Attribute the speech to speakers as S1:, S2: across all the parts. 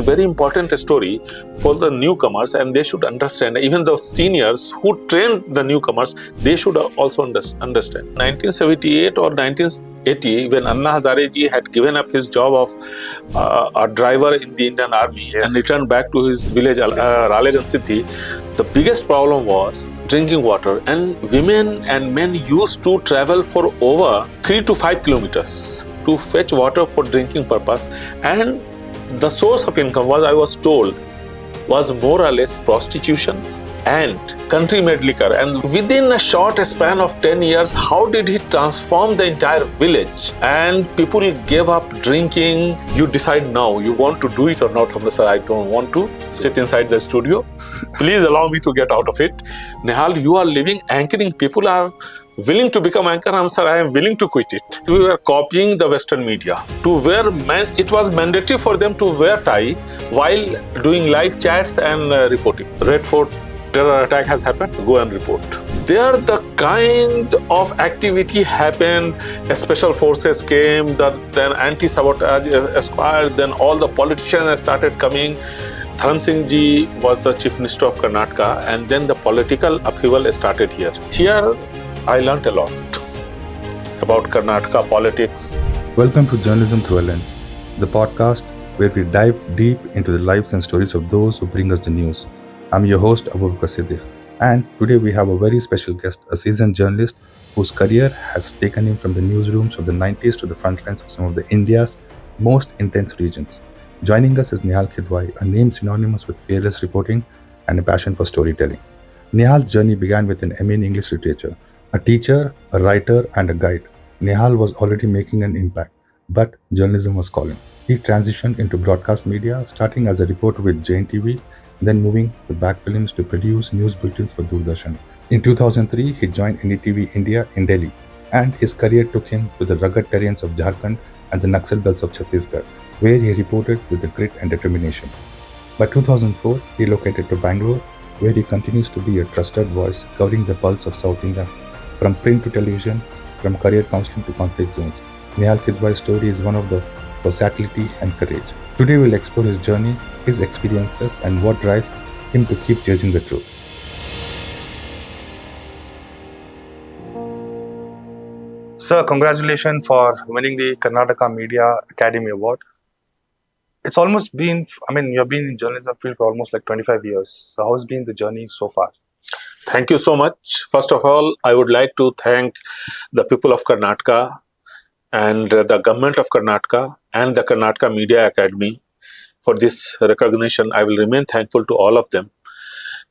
S1: very important story for the newcomers, and they should understand. Even the seniors who trained the newcomers, they should also understand. 1978 or 1980, when Anna Hazare ji had given up his job of a driver in the Indian Army and returned back to his village, Ralegan Siddhi, the biggest problem was drinking water, and women and men used to travel for over 3 to 5 kilometers to fetch water for drinking purpose, and the source of income was, I was told, was more or less prostitution and country-made liquor. And within a short span of 10 years, how did he transform the entire village? And people gave up drinking. You decide now, you want to do it or not. Sir, I don't want to sit inside the studio. Please allow me to get out of it. Nihal, you are living, anchoring. People are willing to become anchor. Sir, I am willing to quit it. We were copying the Western media to wear, it was mandatory for them to wear tie while doing live chats and reporting. Red Fort terror attack has happened, go and report. There the kind of activity happened, special forces came, then anti-sabotage squad, then all the politicians started coming. Dharam Singh ji was the Chief Minister of Karnataka, and then the political upheaval started here. Here I learnt a lot about Karnataka politics.
S2: Welcome to Journalism Through a Lens, the podcast where we dive deep into the lives and stories of those who bring us the news. I'm your host, Abubaker Siddiqh, and today we have a very special guest, a seasoned journalist whose career has taken him from the newsrooms of the 90s to the front lines of some of the India's most intense regions. Joining us is Nihal Kidwai, a name synonymous with fearless reporting and a passion for storytelling. Nihal's journey began with an MA in English Literature. A teacher, a writer, and a guide, Nihal was already making an impact, but journalism was calling. He transitioned into broadcast media, starting as a reporter with NDTV, then moving to back films to produce news bulletins for Doordarshan. In 2003, he joined NDTV India in Delhi, and his career took him to the rugged terrains of Jharkhand and the Naxal belts of Chhattisgarh, where he reported with the grit and determination. By 2004, he relocated to Bangalore, where he continues to be a trusted voice covering the pulse of South India, from print to television, from career counseling to conflict zones. Nihal Kidwai's story is one of the versatility and courage. Today we'll explore his journey, his experiences, and what drives him to keep chasing the truth. Sir, congratulations for winning the Karnataka Media Academy Award. It's almost been, you've been in journalism field for almost like 25 years. So how's been the journey so far?
S1: Thank you so much. First of all, I would like to thank the people of Karnataka and the government of Karnataka and the Karnataka Media Academy for this recognition. I will remain thankful to all of them.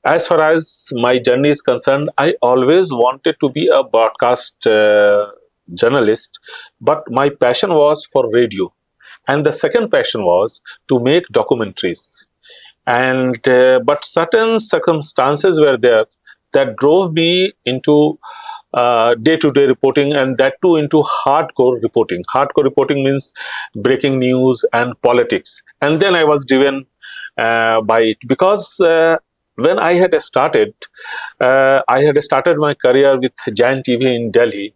S1: As far as my journey is concerned, I always wanted to be a broadcast journalist, but my passion was for radio. And the second passion was to make documentaries. And but certain circumstances were there that drove me into day-to-day reporting, and that too into hardcore reporting. Hardcore reporting means breaking news and politics. And then I was driven by it because when I had started my career with Giant TV in Delhi,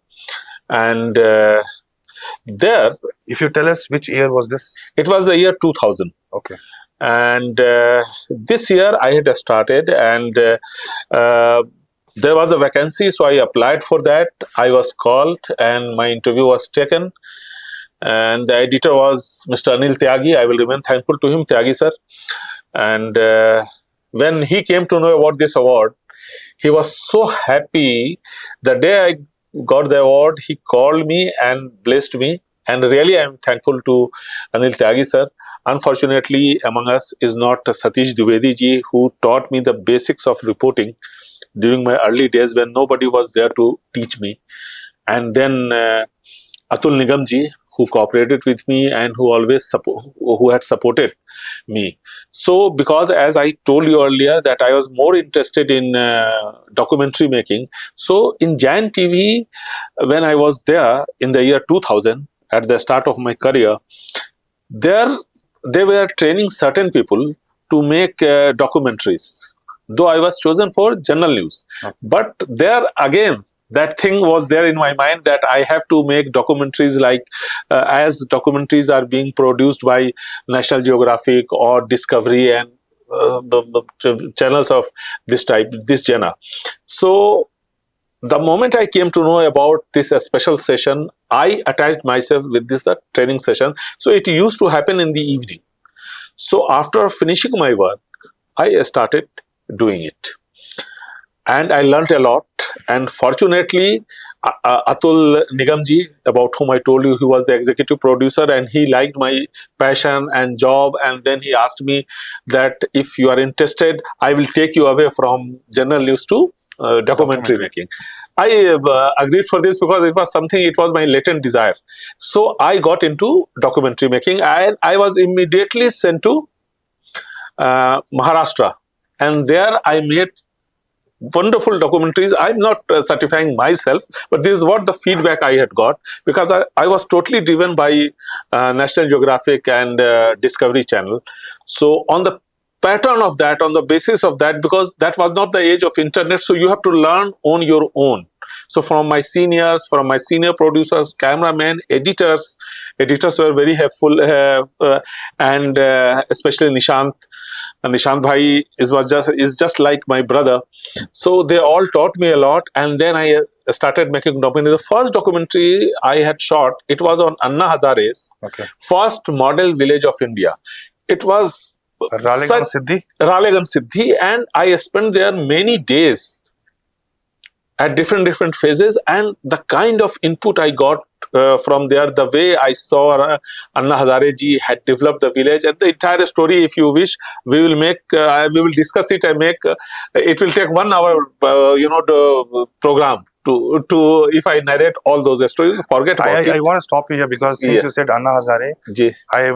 S1: and there,
S2: if you tell us which year was this?
S1: It was the year 2000.
S2: Okay.
S1: And this year I had started, and there was a vacancy, so I applied for that. I was called and my interview was taken, and the editor was Mr. Anil Tyagi. I will remain thankful to him, Tyagi sir. And when he came to know about this award, he was so happy. The day I got the award, he called me and blessed me, and really I am thankful to Anil Tyagi sir. Unfortunately, among us is not Satish Dwivedi ji, who taught me the basics of reporting during my early days when nobody was there to teach me. And then Atul Nigam ji, who cooperated with me and who had supported me. So, because as I told you earlier that I was more interested in documentary making, so in Giant TV, when I was there in the year 2000, at the start of my career, there they were training certain people to make documentaries, though I was chosen for general news. Okay. But there again, that thing was there in my mind that I have to make documentaries like as documentaries are being produced by National Geographic or Discovery and the channels of this type, this genre. So the moment I came to know about this special session, I attached myself with this the training session. So it used to happen in the evening. So after finishing my work, I started doing it. And I learnt a lot. And fortunately, Atul Nigamji, about whom I told you, he was the executive producer, and he liked my passion and job. And then he asked me that if you are interested, I will take you away from general news to documentary making. I agreed for this because it was something, it was my latent desire. So I got into documentary making, and I was immediately sent to Maharashtra. And there I made wonderful documentaries. I'm not certifying myself, but this is what the feedback I had got, because I was totally driven by National Geographic and Discovery Channel. So on the pattern of that, on the basis of that, because that was not the age of internet, so you have to learn on your own. So from my seniors, from my senior producers, cameramen, editors were very helpful, and especially Nishant. And Nishant Bhai is just like my brother. So they all taught me a lot. And then I started making documentaries. The first documentary I had shot, it was on Anna Hazare's first model village of India. It was
S3: Ralegan
S1: Siddhi, and I spent there many days at different phases, and the kind of input I got from there, the way I saw Anna Hazare ji had developed the village, and the entire story, if you wish, we will discuss it and it will take 1 hour, the program to if I narrate all those stories, forget about it.
S3: I want to stop you here because since you said Anna Hazare,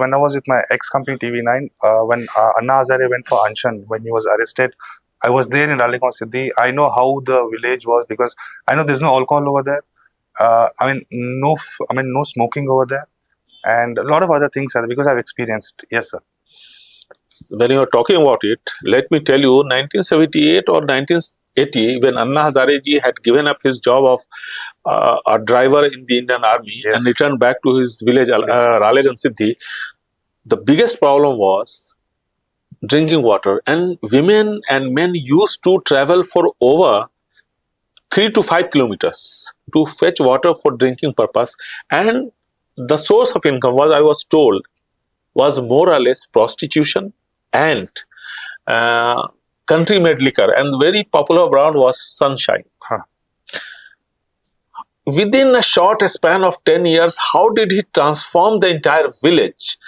S3: when I was with my ex-company TV9, when Anna Hazare went for Anshan, when he was arrested, I was there in Ralegan Siddhi. I know how the village was because I know there's no alcohol over there. No smoking over there, and a lot of other things are there because I've experienced. Yes, sir.
S1: When you are talking about it, let me tell you, 1978 or 1980, when Anna Hazare ji had given up his job of a driver in the Indian Army and returned back to his village, Ralegan Siddhi, the biggest problem was drinking water, and women and men used to travel for over 3 to 5 kilometers to fetch water for drinking purpose, and the source of income was, I was told, was more or less prostitution and country-made liquor, and very popular brand was Sunshine. Within a short span of 10 years, how did he transform the entire village?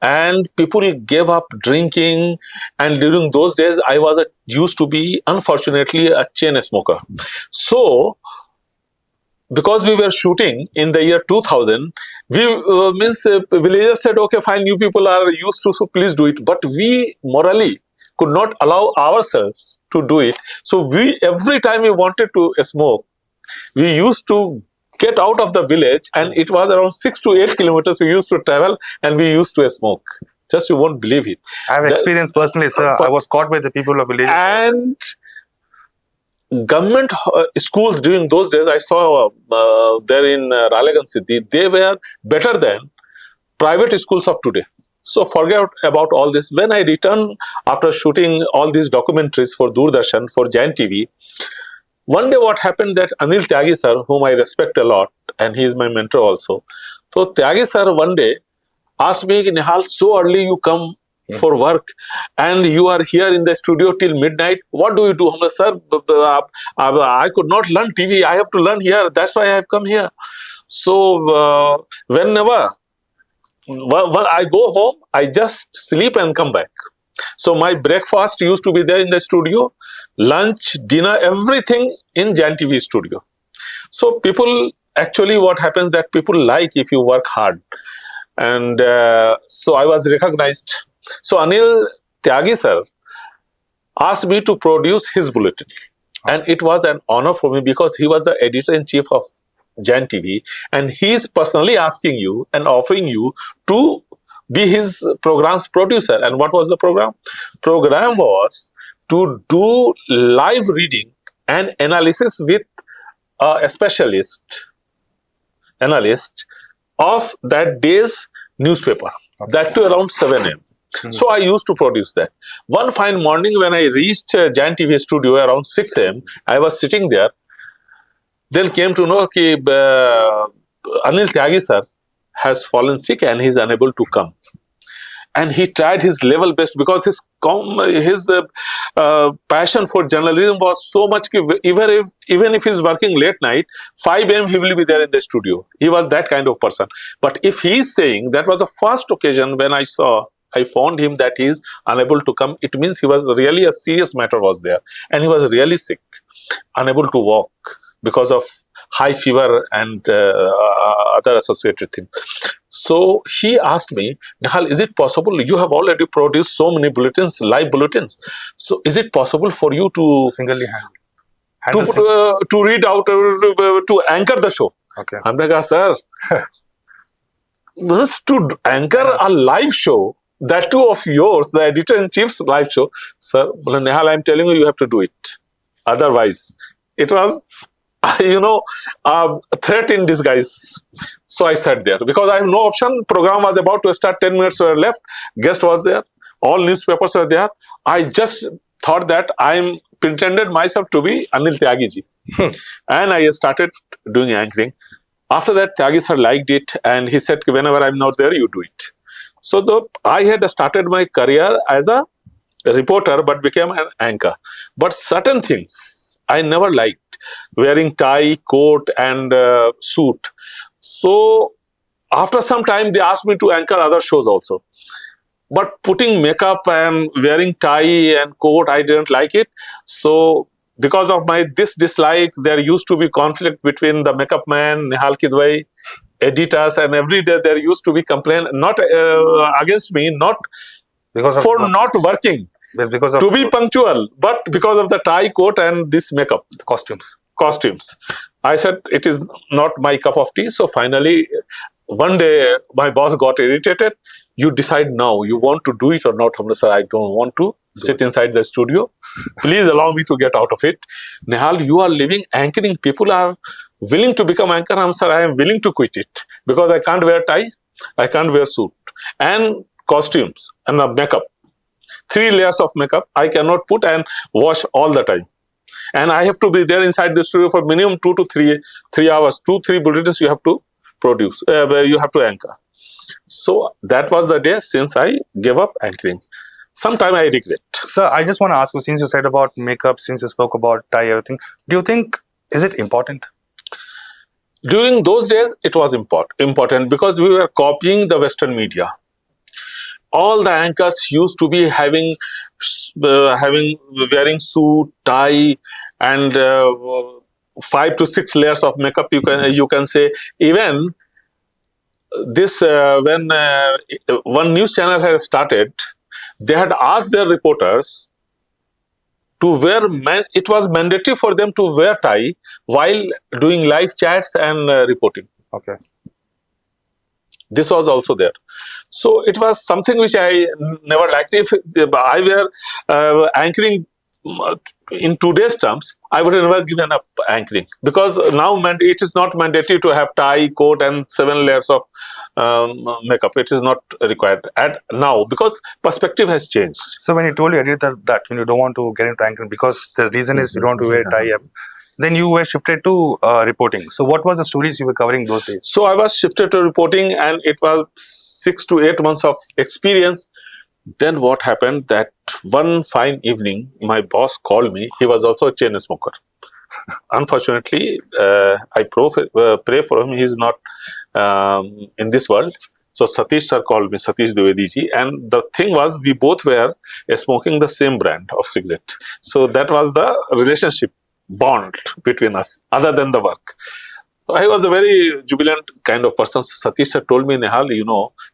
S1: And people gave up drinking. And during those days, I used to be, unfortunately, a chain smoker. So, because we were shooting in the year 2000, villagers said, okay, fine, you people are used to, so please do it. But we morally could not allow ourselves to do it. So every time we wanted to smoke, we used to get out of the village, and it was around 6 to 8 kilometers we used to travel, and we used to smoke. Just you won't believe it.
S3: I have experienced personally, sir. I was caught by the people of village.
S1: And government schools during those days, I saw there in Ralegan Siddhi, they were better than private schools of today. So forget about all this. When I returned after shooting all these documentaries for Doordarshan, for Jain TV, one day what happened that Anil Tyagi sir, whom I respect a lot, and he is my mentor also. So Tyagi sir one day asked me, Nihal, so early you come for work and you are here in the studio till midnight. What do you do? Sir, I could not learn TV. I have to learn here. That's why I have come here. So whenever I go home, I just sleep and come back. So my breakfast used to be there in the studio, lunch, dinner, everything in Jain TV studio. So people, actually what happens that people like if you work hard. And so I was recognized. So Anil Tyagi sir asked me to produce his bulletin. And it was an honor for me because he was the editor-in-chief of Jain TV. And he is personally asking you and offering you to be his program's producer. And what was the program? Program was to do live reading and analysis with a specialist, analyst of that day's newspaper, that too around 7 a.m. So I used to produce that. One fine morning when I reached Giant TV studio around 6 a.m., I was sitting there. Then came to know that Anil Tyagi sir has fallen sick and he is unable to come. And he tried his level best because his passion for journalism was so much. Even if he's working late night, 5 a.m. he will be there in the studio. He was that kind of person. But if he's saying that was the first occasion when I found him that he is unable to come, it means he was really a serious matter was there, and he was really sick, unable to walk because of high fever and other associated things. So he asked me, Nihal, is it possible? You have already produced so many bulletins, live bulletins. So is it possible for you to
S3: singly handle
S1: to read out, to anchor the show?
S3: Okay.
S1: I'm like, sir, this to anchor a live show, that too of yours, the editor-in-chief's live show, sir, Nihal, I'm telling you, you have to do it. Otherwise, it was, a threat in disguise. So I sat there because I have no option. Program was about to start, 10 minutes were left. Guest was there. All newspapers were there. I just thought that I pretended myself to be Anil Tyagi ji. And I started doing anchoring. After that, Tyagi sir liked it and he said, whenever I'm not there, you do it. So I had started my career as a reporter but became an anchor. But certain things I never liked. Wearing tie, coat and suit. So after some time they asked me to anchor other shows also. But putting makeup and wearing tie and coat, I didn't like it. So because of my dislike, there used to be conflict between the makeup man, Nihal Kidwai, editors, and every day there used to be complaint, not against me, not because for not working.
S3: Because of
S1: to be punctual, but because of the tie, coat and this makeup. Costumes. I said, it is not my cup of tea. So finally, one day, my boss got irritated. You decide now, you want to do it or not. Sir, I don't want to sit inside the studio. Please allow me to get out of it. Nihal, you are living anchoring. People are willing to become anchor. Sir, I am willing to quit it because I can't wear tie, I can't wear suit and costumes and makeup. 3 layers of makeup I cannot put and wash all the time. And I have to be there inside the studio for minimum 2 to 3 hours. 2-3 bulletins you have to produce, you have to anchor. So that was the day since I gave up anchoring. Sometime I regret.
S3: Sir, I just want to ask you, since you said about makeup, since you spoke about tie, everything, do you think, is it important?
S1: During those days, it was important because we were copying the Western media. All the anchors used to be wearing suit, tie, and 5 to 6 layers of makeup. You can say even this when one news channel had started, they had asked their reporters to wear. It was mandatory for them to wear tie while doing live chats and reporting.
S3: Okay.
S1: This was also there. So it was something which I never liked. If I were anchoring in today's terms, I would have never given up anchoring because now it is not mandatory to have tie, coat and 7 layers of makeup. It is not required now because perspective has changed.
S3: So when you told your editor that when you don't want to get into anchoring because the reason is you don't want to wear tie, then you were shifted to reporting. So what was the stories you were covering those days?
S1: So I was shifted to reporting and it was 6 to 8 months of experience. Then what happened that one fine evening, my boss called me. He was also a chain smoker. Unfortunately, I pray for him. He is not in this world. So Satish sir called me, Satish Dwivedi ji. And the thing was, we both were smoking the same brand of cigarette. So that was the relationship bond between us, other than the work. I was a very jubilant kind of person. So Satish sir told me, Nihal,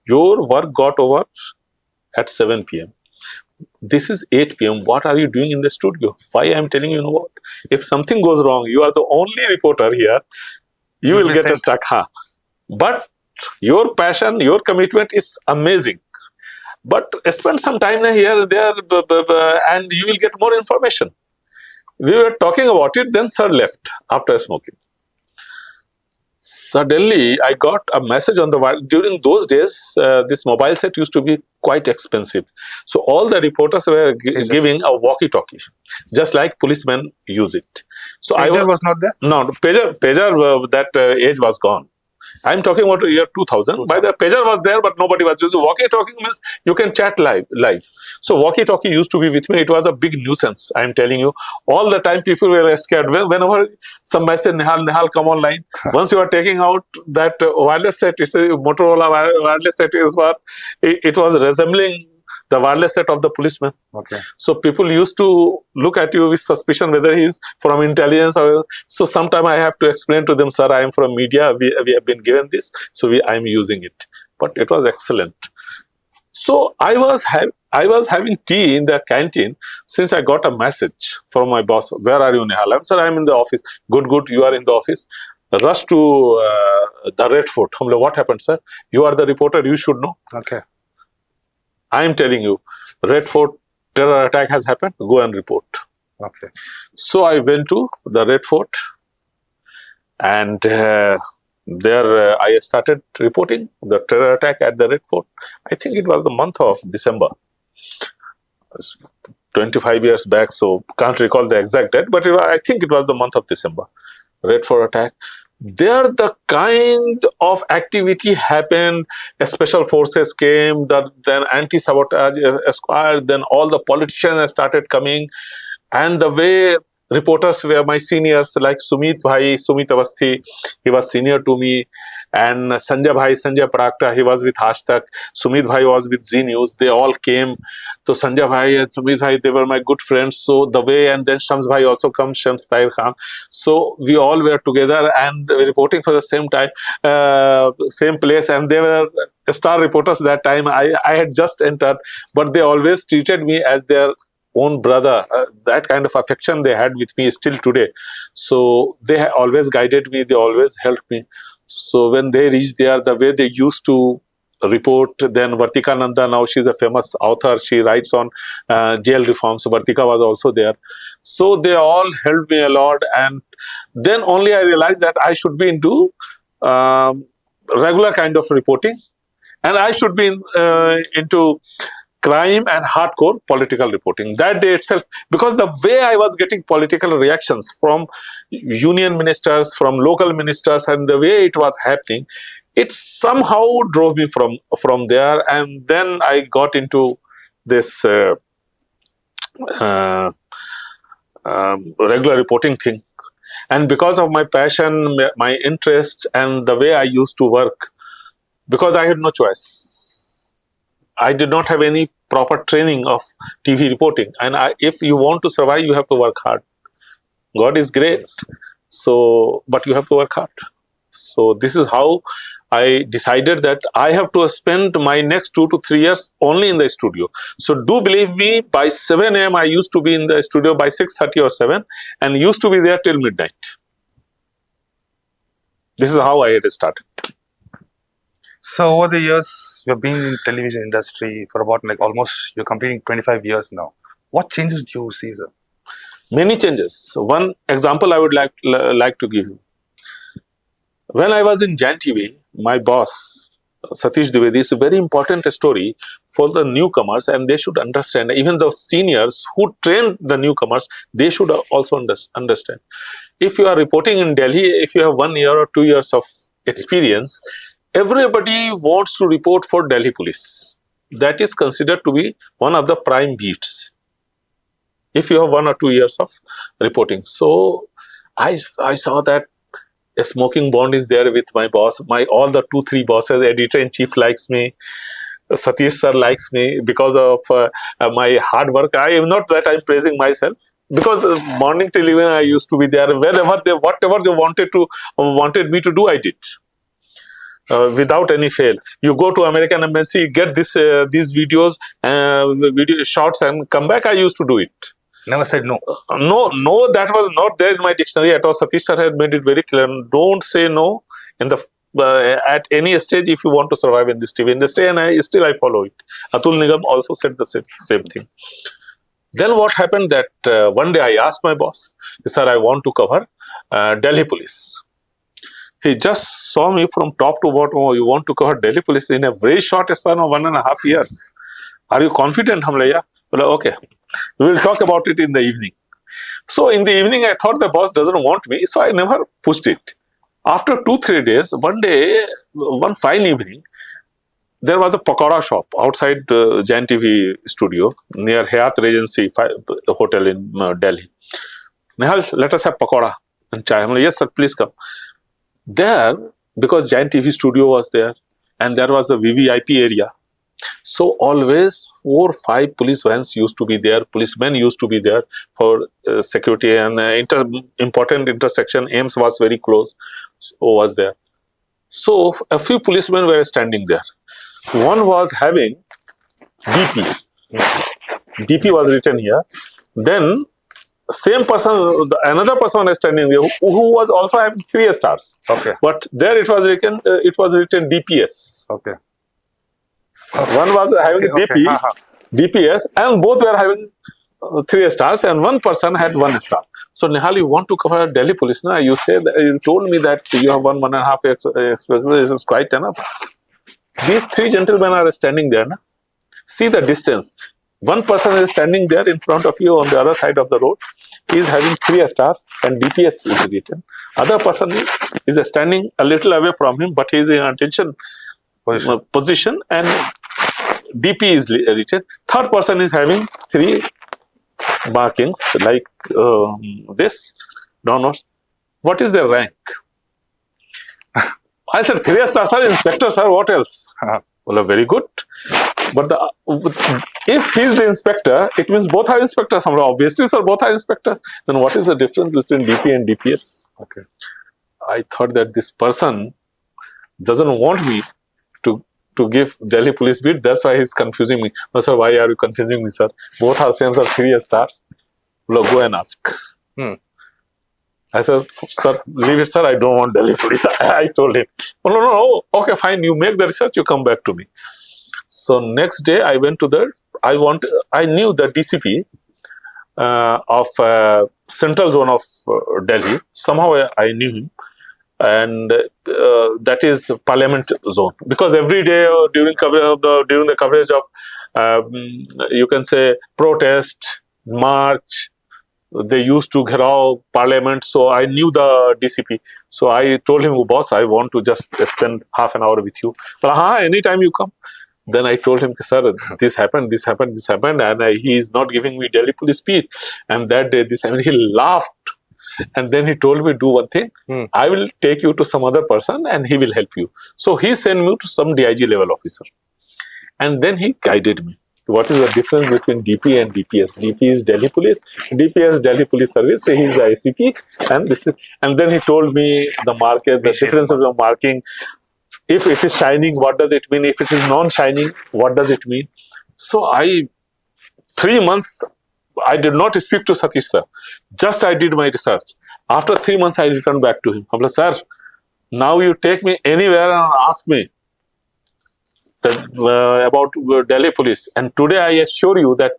S1: your work got over at 7 p.m. This is 8 p.m. What are you doing in the studio? Why I am telling you, what? If something goes wrong, you are the only reporter here. You will get stuck. But your passion, your commitment is amazing. But spend some time here and there and you will get more information. We were talking about it, then sir left after smoking. Suddenly, I got a message on the wire. During those days, this mobile set used to be quite expensive. So all the reporters were giving a walkie-talkie, just like policemen use it. So
S3: pager was not there?
S1: No, pager that age was gone. I'm talking about the year 2000. By the pager was there, but nobody was using. Walkie-talkie means you can chat live. So walkie-talkie used to be with me. It was a big nuisance. I'm telling you, all the time people were scared. Whenever some message, Nihal, come online. Once you are taking out that wireless set, it's a Motorola wireless set is what it was resembling the wireless set of the policeman.
S3: Okay.
S1: So people used to look at you with suspicion whether he's from intelligence or so. Sometime I have to explain to them, sir, I am from media. We have been given this, so I am using it. But it was excellent. So I was having tea in the canteen since I got a message from my boss. Where are you, Nihal? I'm, sir, I'm in the office. Good. You are in the office. Rush to the Red Fort. I'm like, what happened, sir? You are the reporter. You should know.
S3: Okay.
S1: I am telling you, Red Fort terror attack has happened. Go and report.
S3: Okay.
S1: So I went to the Red Fort, and there I started reporting the terror attack at the Red Fort. I think it was the month of December. 25 years back, so can't recall the exact date, but I think it was the month of December. Red Fort attack. There the kind of activity happened, special forces came, then anti-sabotage squad, then all the politicians started coming, and the way reporters were my seniors like Sumit Avasthi, he was senior to me, and Sanjay Pradakta, he was with Hashtag, Sumit Bhai was with Z News, they all came. So Sanjay Bhai and Sumit Bhai, they were my good friends. So the way, and then Shams Bhai also comes, Shams Tahir Khan. So we all were together and reporting for the same time, same place, and they were star reporters that time. I had just entered, but they always treated me as their own brother. That kind of affection they had with me still today. So they always guided me, they always helped me. So when they reached there, the way they used to report, then Vartika Nanda, now she's a famous author, she writes on jail reforms. So Vartika was also there. So they all helped me a lot, and then only I realized that I should be into regular kind of reporting, and I should be into crime and hardcore political reporting. That day itself, because the way I was getting political reactions from union ministers, from local ministers, and the way it was happening, it somehow drove me from there. And then I got into this regular reporting thing. And because of my passion, my interest, and the way I used to work, because I had no choice. I did not have any proper training of TV reporting. And if you want to survive, you have to work hard. God is great. So, but you have to work hard. So this is how I decided that I have to spend my next 2 to 3 years only in the studio. So do believe me, by 7 a.m. I used to be in the studio by 6:30 or 7 and used to be there till midnight. This is how I had started.
S3: So over the years, you've been in television industry for about almost, you're completing 25 years now. What changes do you see, sir?
S1: Many changes. One example I would like to give you. When I was in Jan TV, my boss, Satish Dwivedi, is a very important story for the newcomers, and they should understand. Even the seniors who train the newcomers, they should also understand. If you are reporting in Delhi, if you have 1 year or 2 years of experience, everybody wants to report for Delhi police. That is considered to be one of the prime beats, if you have 1 or 2 years of reporting. So I saw that a smoking bond is there with my boss. All the 2-3 bosses, editor-in-chief likes me, Satish sir likes me because of my hard work. I am not that I'm praising myself, because morning till evening I used to be there. Whatever they wanted me to do, I did. Without any fail. You go to American Embassy, get these videos, video shots, and come back. I used to do it.
S3: Never said no.
S1: No, that was not there in my dictionary at all. Satish sir has made it very clear. Don't say no in the at any stage if you want to survive in this TV industry, and I follow it. Atul Nigam also said the same thing. Then what happened that one day I asked my boss, sir, I want to cover Delhi police. He just saw me from top to bottom. Oh, you want to cover Delhi police in a very short span of 1.5 years. Are you confident? I'm like, yeah. Well, okay. We will talk about it in the evening. So in the evening, I thought the boss doesn't want me, so I never pushed it. After 2-3 days, one day, one fine evening, there was a pakora shop outside Giant TV studio near Hayat Regency Hotel in Delhi. Nihal, let us have pakora and chai. I'm like, yes, sir, please come. There, because Giant TV studio was there, and there was a VVIP area, so always 4 or 5 police vans used to be there, policemen used to be there for security, and important intersection, AIMS was very close, was there. So a few policemen were standing there. One was having DP. DP was written here. Then same person, another person was standing there who was also having 3 stars.
S3: Okay.
S1: But there it was written DPS.
S3: Okay.
S1: One was having DP, DPS, and both were having 3 stars, and one person had 1 star. So Nihal, you want to cover Delhi police? Now you say that you told me that you have 1.5 experience. This is quite enough. These 3 gentlemen are standing there. Na? See the distance. One person is standing there in front of you on the other side of the road. He is having 3 stars and DPS is written. Other person is standing a little away from him, but he is in attention position and DP is written. Third person is having 3 markings like this. Donors. What is their rank? I said 3 stars, sir, inspector, sir, what else? Well, very good. But if he is the inspector, it means both are inspectors. Obviously, sir, both are inspectors. Then what is the difference between DP and DPS? Okay. I thought that this person doesn't want me to give Delhi police beat. That's why he's confusing me. No, sir, why are you confusing me, sir? Both are same, sir, 3 stars. Well, go and ask. I said, sir, leave it, sir. I don't want Delhi police. I told him. Oh, no. Okay, fine. You make the research. You come back to me. So next day, I went to I knew the DCP of central zone of Delhi. Somehow I knew him. And that is Parliament zone. Because every day during the coverage of, you can say, protest, march, they used to gheraw Parliament, so I knew the DCP. So I told him, oh, boss, I want to just spend half an hour with you. But anytime you come. Then I told him, sir, this happened, and he is not giving me Delhi police speech. And that day, this happened. He laughed. And then he told me, do one thing, I will take you to some other person and he will help you. So he sent me to some DIG level officer. And then he guided me. What is the difference between DP and DPS? DP is Delhi Police, DPS Delhi Police Service. He is the ICP, and then he told me the market, the difference of the marking. If it is shining, what does it mean? If it is non-shining, what does it mean? So 3 months, I did not speak to Satish sir. Just I did my research. After 3 months, I returned back to him. I said, sir, now you take me anywhere and ask me about Delhi police. And today I assure you that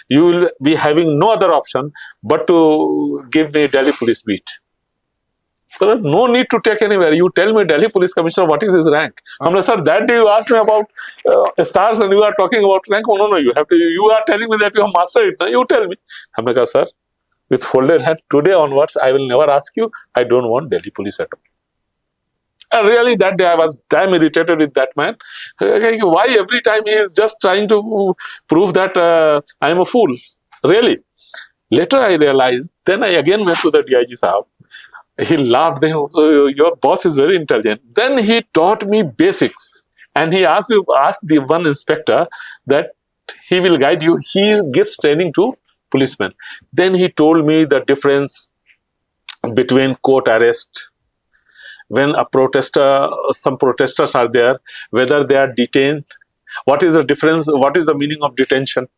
S1: you will be having no other option but to give me Delhi police beat. So no need to take anywhere. You tell me Delhi police commissioner what is his rank. I'm like, sir, that day you asked me about stars and you are talking about rank. Oh, no, you are telling me that you have mastered it. No, you tell me. I'm like, sir, with folded hand, today onwards, I will never ask you. I don't want Delhi police at all. And really that day I was damn irritated with that man. Why every time he is just trying to prove that I am a fool? Really. Later I realized, then I again went to the DIG Sahab. He laughed. Then so your boss is very intelligent. Then he taught me basics, and he asked the one inspector that he will guide you. He gives training to policemen. Then he told me the difference between court arrest, when some protesters are there, whether they are detained. What is the difference? What is the meaning of detention?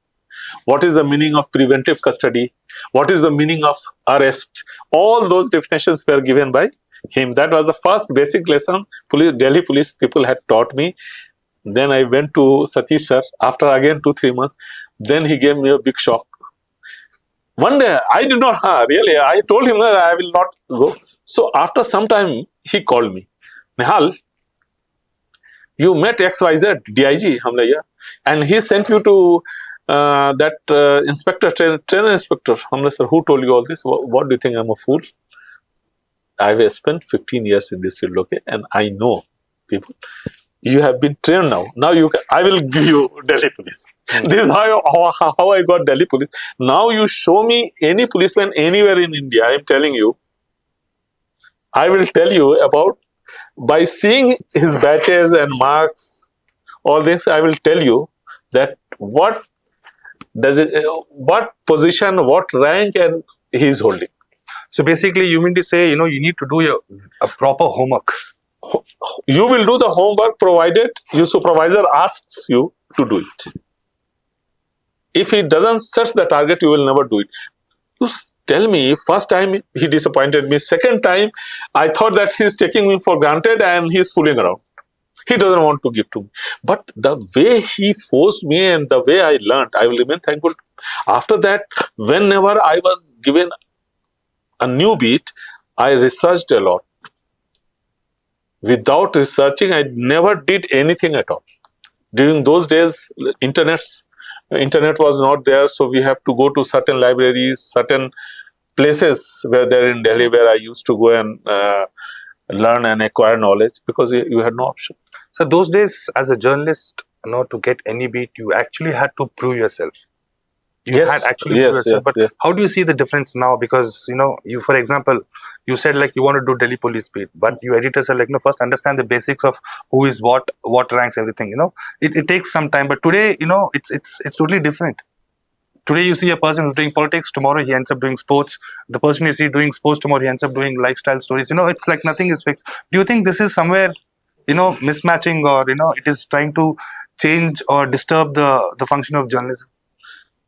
S1: What is the meaning of preventive custody? What is the meaning of arrest? All those definitions were given by him. That was the first basic lesson Delhi police people had taught me. Then I went to Satish sir after again 2-3 months. Then he gave me a big shock. One day I did not, really, I told him that I will not go. So after some time he called me. Nihal, you met XYZ, DIG, and he sent you to that inspector, trainer inspector. Sir, who told you all this? What do you think? I'm a fool? I've spent 15 years in this field, okay, and I know people. You have been trained now. Now I will give you Delhi police. This is how I got Delhi police. Now you show me any policeman anywhere in India. I'm telling you. I will tell you about, by seeing his badges and marks, all this. I will tell you that what position, what rank, and he is holding.
S3: So basically, you mean to say, you need to do a proper homework.
S1: You will do the homework provided your supervisor asks you to do it. If he doesn't set the target, you will never do it. You tell me, first time he disappointed me, second time I thought that he's taking me for granted and he's fooling around. He doesn't want to give to me. But the way he forced me and the way I learned, I will remain thankful. After that, whenever I was given a new beat, I researched a lot. Without researching, I never did anything at all. During those days, internet was not there, so we have to go to certain libraries, certain places where they're in Delhi, where I used to go and learn and acquire knowledge, because you had no option.
S3: So those days, as a journalist, to get any beat, you actually had to prove yourself. You had actually prove yourself. But how do you see the difference now? Because, you, for example, you said like you want to do Delhi police beat, but you editors are like, first understand the basics of who is what ranks, everything, It takes some time. But today, it's totally different. Today you see a person who's doing politics, tomorrow he ends up doing sports. The person you see doing sports, tomorrow he ends up doing lifestyle stories. It's like nothing is fixed. Do you think this is somewhere, mismatching, or, it is trying to change or disturb the function of journalism?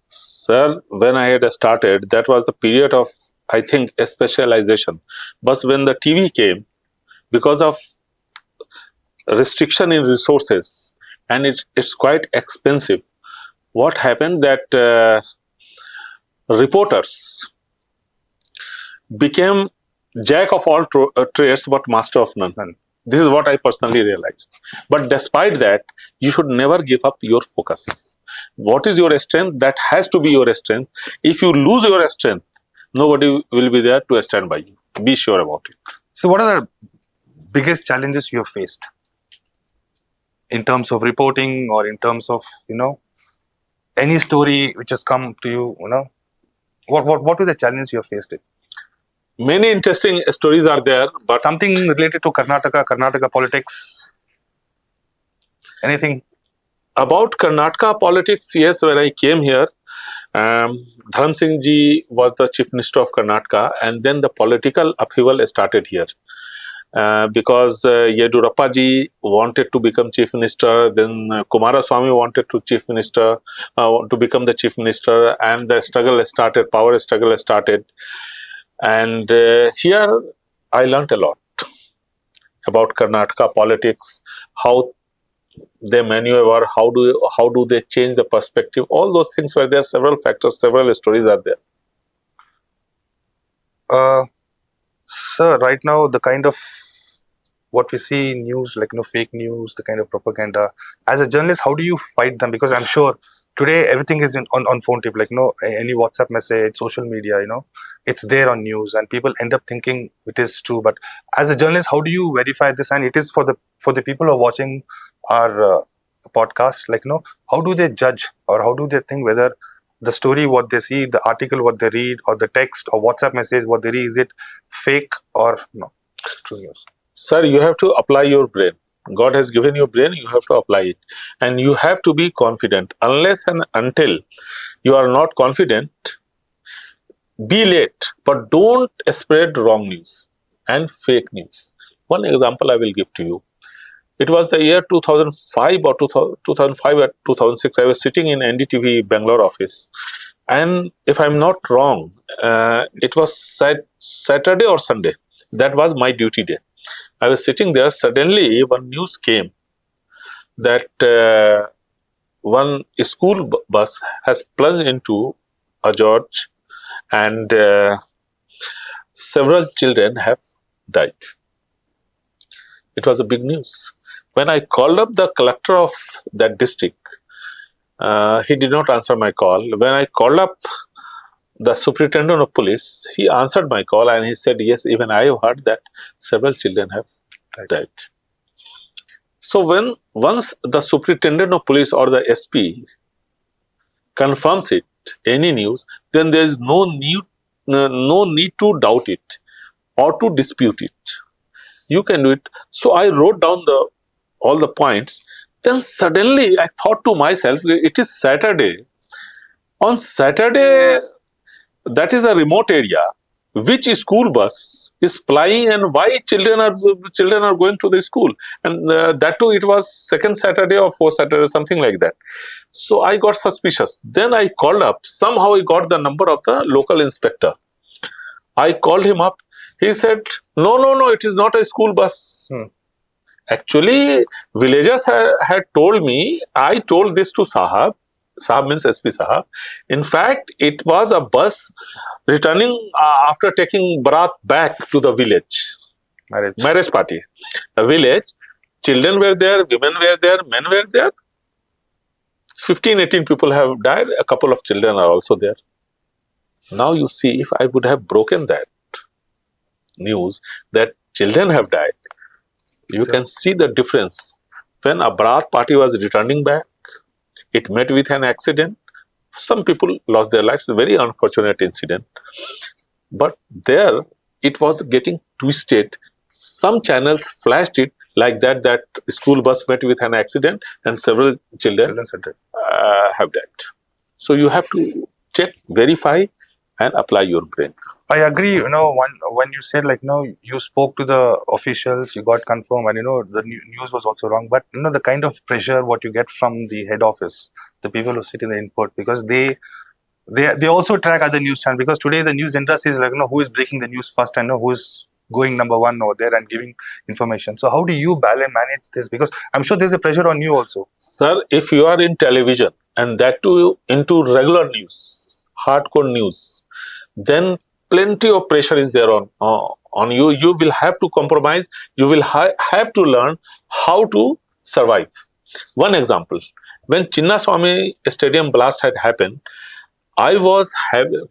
S1: Sir, when I had started, that was the period of, I think, a specialization. But when the TV came, because of restriction in resources, and it's quite expensive, what happened that reporters became jack of all trades but master of none. This is what I personally realized. But despite that, you should never give up your focus. What is your strength? That has to be your strength. If you lose your strength, nobody will be there to stand by you. Be sure about it.
S3: So what are the biggest challenges you have faced in terms of reporting, or in terms of, any story which has come to you, what are the challenges you have faced it?
S1: Many interesting stories are there, but
S3: something related to Karnataka politics, anything?
S1: About Karnataka politics, yes, when I came here, Dharam Singh ji was the Chief Minister of Karnataka, and then the political upheaval started here. Because Yedurappa ji wanted to become Chief Minister, then Kumaraswamy wanted to to become the Chief Minister, and the struggle started, power struggle started. And here I learnt a lot about Karnataka politics, how they maneuver, how do they change the perspective, all those things where there are several factors, several stories are there.
S3: Sir, right now the kind of what we see in news, like fake news, the kind of propaganda, as a journalist, how do you fight them? Because I'm sure today everything is on phone tip, like any WhatsApp message, social media, it's there on news, and people end up thinking it is true. But as a journalist, how do you verify this? And it is for the people who are watching our podcast, like how do they judge, or how do they think whether the story what they see, the article what they read, or the text or WhatsApp message what they read, is it fake or no? True news.
S1: Sir, you have to apply your brain. God has given you brain, you have to apply it. And you have to be confident. Unless and until you are not confident, be late, but don't spread wrong news and fake news. One example I will give to you. It was the year 2005 or 2005 or 2006. I was sitting in NDTV Bangalore office. And if I'm not wrong, it was Saturday or Sunday. That was my duty day. I was sitting there. Suddenly, one news came that one school bus has plunged into a gorge, and several children have died. It was a big news. When I called up the collector of that district, he did not answer my call. When I called up the superintendent of police, he answered my call and he said, yes, even I have heard that several children have died. So once the superintendent of police or the SP confirms it, any news, then there is no need to doubt it or to dispute it. You can do it. So I wrote down all the points. Then suddenly I thought to myself, it is Saturday. On Saturday, that is a remote area. Which school bus is flying and why children are going to the school? And that too, it was second Saturday or fourth Saturday, something like that. So I got suspicious. Then I called up. Somehow I got the number of the local inspector. I called him up. He said, no, it is not a school bus. Actually, villagers had told me, I told this to Sahab. Sahab means SP Sahab. In fact, it was a bus returning after taking Bharat back to the village. Marriage party. A village. Children were there, women were there, men were there. 15, 18 people have died. A couple of children are also there. Now you see, if I would have broken that news that children have died, you can see the difference. When a Bharat party was returning back, it met with an accident. Some people lost their lives. A very unfortunate incident. But there, it was getting twisted. Some channels flashed it like that school bus met with an accident and several children have died. So you have to check, verify, and apply your brain.
S3: I agree. When you said you spoke to the officials, you got confirmed, and the news was also wrong. But the kind of pressure what you get from the head office, the people who sit in the input, because they also track other news channels. Because today the news industry is who is breaking the news first and who is going number one over there and giving information. So how do you manage this? Because I'm sure there's a pressure on you also.
S1: Sir, if you are in television and that too into regular news, hardcore news, then plenty of pressure is there on you. You will have to compromise. You will have to learn how to survive. One example, when Chinnaswamy Stadium blast had happened,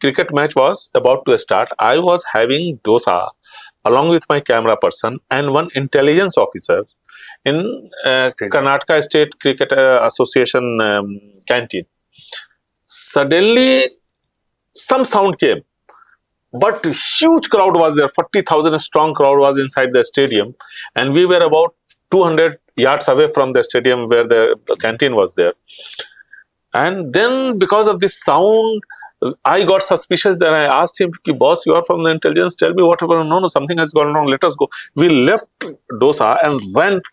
S1: cricket match was about to start. I was having dosa along with my camera person and one intelligence officer in Karnataka State Cricket Association canteen. Suddenly, some sound came. But huge crowd was there, 40,000 strong crowd was inside the stadium, and we were about 200 yards away from the stadium where the canteen was there. And then because of this sound, I got suspicious. Then I asked him, boss, you are from the intelligence, tell me whatever. No, something has gone wrong, let us go. We left Dosa and went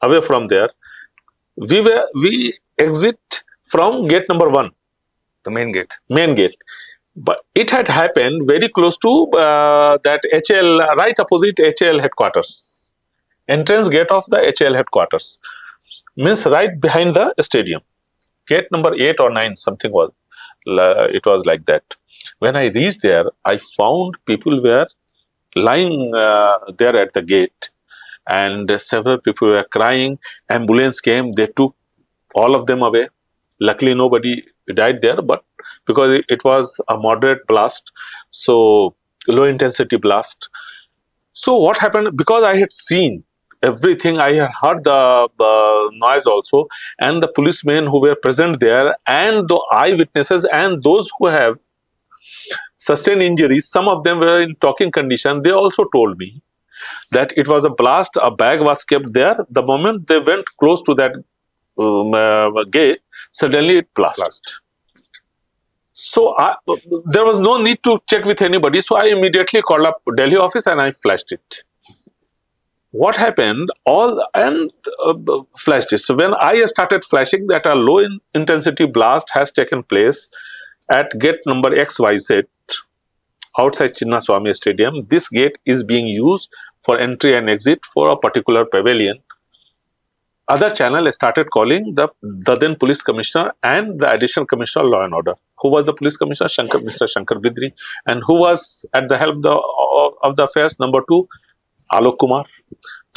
S1: away from there. We exit from gate number 1.
S3: The main gate.
S1: Main gate. But it had happened very close to that HL, right opposite HL headquarters. Entrance gate of the HL headquarters. Means right behind the stadium. Gate number 8 or 9, something was. It was like that. When I reached there, I found people were lying there at the gate. And several people were crying. Ambulance came, they took all of them away. Luckily, nobody died there, but because it was a moderate blast, so low intensity blast. So what happened, because I had seen everything, I had heard the noise also, and the policemen who were present there and the eyewitnesses and those who have sustained injuries, some of them were in talking condition. They also told me that it was a blast, a bag was kept there. The moment they went close to that gate, suddenly it blasted. So there was no need to check with anybody. So I immediately called up Delhi office and I flashed it. What happened? Flashed it. So when I started flashing that a low intensity blast has taken place at gate number XYZ outside Chinnaswamy Stadium. This gate is being used for entry and exit for a particular pavilion. Other channel started calling the then police commissioner and the additional commissioner of law and order. Who was the police commissioner? Mr. Shankar Bidri. And who was at the help of the affairs? Number 2, Alok Kumar.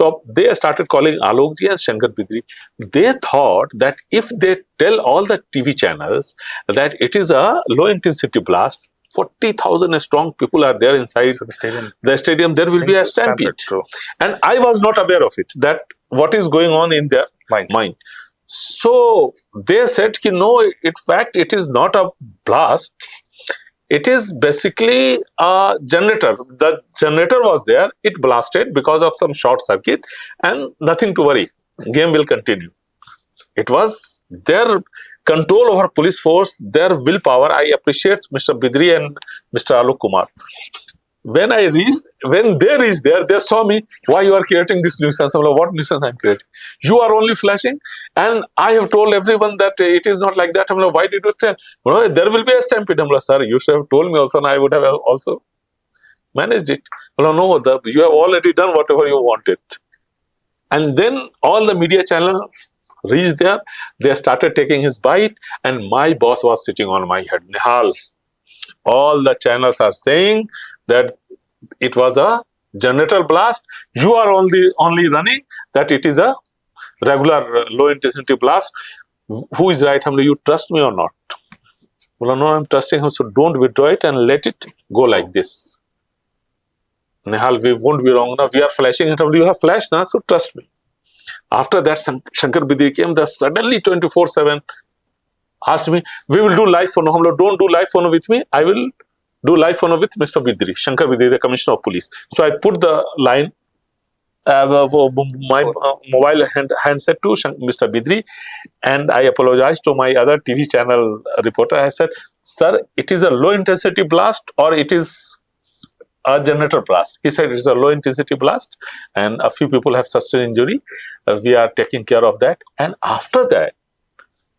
S1: So they started calling Alok ji and Shankar Bidri. They thought that if they tell all the TV channels that it is a low intensity blast, 40,000 strong people are there inside the stadium, there will be a stampede. And I was not aware of it, that what is going on in their mind. So they said, no, in fact, it is not a blast. It is basically a generator. The generator was there. It blasted because of some short circuit, and nothing to worry. Game will continue. It was their control over police force, their willpower. I appreciate Mr. Bidri and Mr. Alok Kumar. When they reached there, they saw me. Why you are creating this nuisance? I'm like, what nuisance I'm creating? You are only flashing, and I have told everyone that it is not like that. I'm like, why did you tell? Well, there will be a stampede. I'm like, sir, you should have told me also, and I would have also managed it. Well, no, you have already done whatever you wanted. And then all the media channels reached there. They started taking his bite, and my boss was sitting on my head. Nihal, all the channels are saying that it was a generator blast. You are only running that it is a regular low intensity blast. Who is right? You trust me or not? Well, no, I'm trusting him. So don't withdraw it and let it go like this. Nihal, we won't be wrong now. We are flashing it. You have flashed now, so trust me. After that, Shankar Bidri came. The suddenly 24/7 asked me, we will do live phono. Don't do live phono with me. I will do live phono with Mr. Bidri, Shankar Bidri, the Commissioner of Police. So I put the line, my mobile handset to Mr. Bidri, and I apologized to my other TV channel reporter. I said, sir, it is a low intensity blast or it is a generator blast? He said it is a low intensity blast and a few people have sustained injury. We are taking care of that. And after that,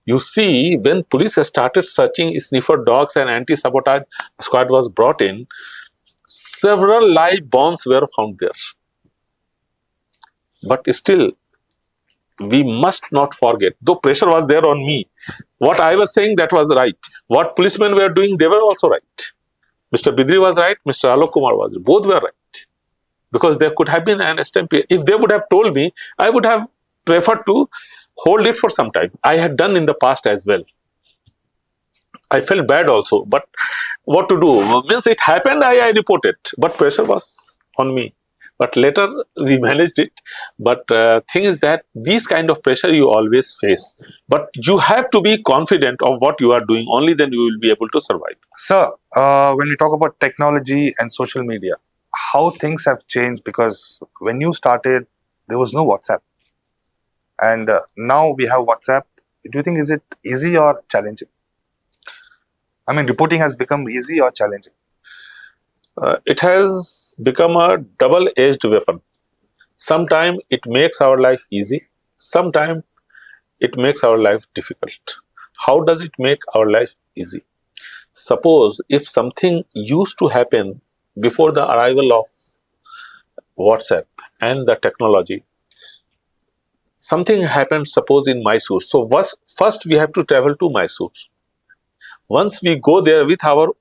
S1: you see, when police started searching, sniffer dogs and anti-sabotage squad was brought in, several live bombs were found there. But still, we must not forget, though pressure was there on me, what I was saying, that was right. What policemen were doing, they were also right. Mr. Bidri was right, Mr. Alok Kumar was right. Both were right. Because there could have been an stampede. If they would have told me, I would have preferred to hold it for some time. I had done in the past as well. I felt bad also, but what to do? Means it happened, I reported, but pressure was on me. But later we managed it. But thing is that these kind of pressure you always face. But you have to be confident of what you are doing. Only then you will be able to survive.
S3: Sir, when we talk about technology and social media, how things have changed, because when you started, there was no WhatsApp. And now we have WhatsApp. Do you think is it easy or challenging? I mean, reporting has become easy or challenging?
S1: It has become a double-edged weapon. Sometimes it makes our life easy. Sometimes it makes our life difficult. How does it make our life easy? Suppose if something used to happen before the arrival of WhatsApp and the technology, something happened, suppose in Mysore. So first we have to travel to Mysore. Once we go there with our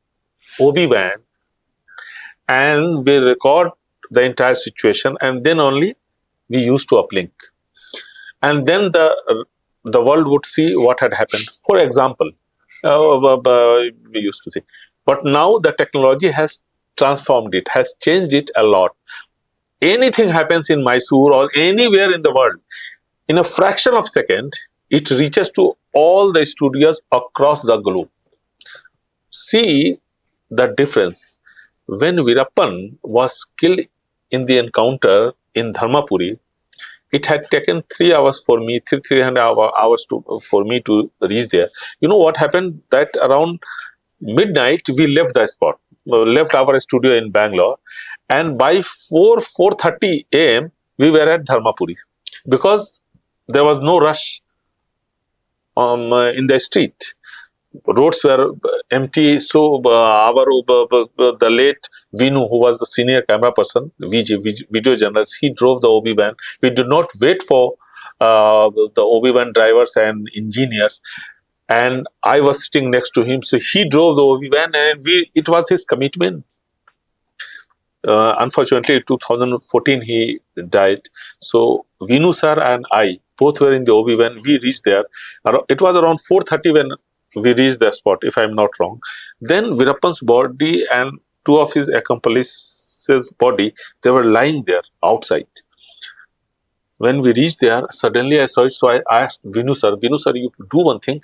S1: OB van and we record the entire situation, and then only we used to uplink. And then the world would see what had happened. For example, we used to see. But now the technology has transformed it, has changed it a lot. Anything happens in Mysore or anywhere in the world, in a fraction of a second, it reaches to all the studios across the globe. See the difference. When Veerappan was killed in the encounter in Dharmapuri, it had taken 3 hours for me, 300 hours for me to reach there. You know what happened? That around midnight, we left the spot, left our studio in Bangalore, and by 4:30 a.m., we were at Dharmapuri because there was no rush in the street. Roads were empty, so the late Vinu, who was the senior camera person, video journalist, he drove the OB van. We did not wait for the OB van drivers and engineers, and I was sitting next to him, so he drove the OB van, and it was his commitment. Unfortunately, 2014 he died. So Vinu sir and I both were in the OB when we reached there. It was around 4:30 when we reached the spot, if I'm not wrong. Then Virappan's body and two of his accomplices' body, they were lying there outside. When we reached there, suddenly I saw it. So I asked Vinu sir, you do one thing.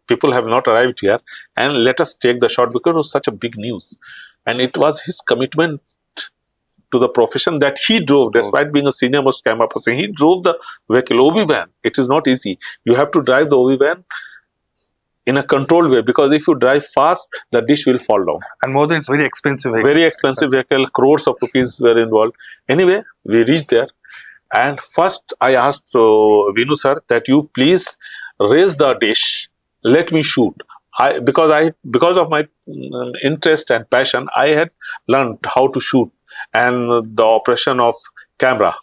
S1: People have not arrived here, and let us take the shot because it was such a big news. And it was his commitment to the profession that he drove, despite being a senior most camera person. He drove the vehicle, OB van. It is not easy. You have to drive the OB van in a controlled way, because if you drive fast, the dish will fall down.
S3: And more than it's very expensive vehicle.
S1: Very expensive vehicle, crores of rupees were involved. Anyway, we reached there, and first I asked Vinu sir that you please raise the dish, let me shoot. Because of my interest and passion, I had learned how to shoot and the operation of camera,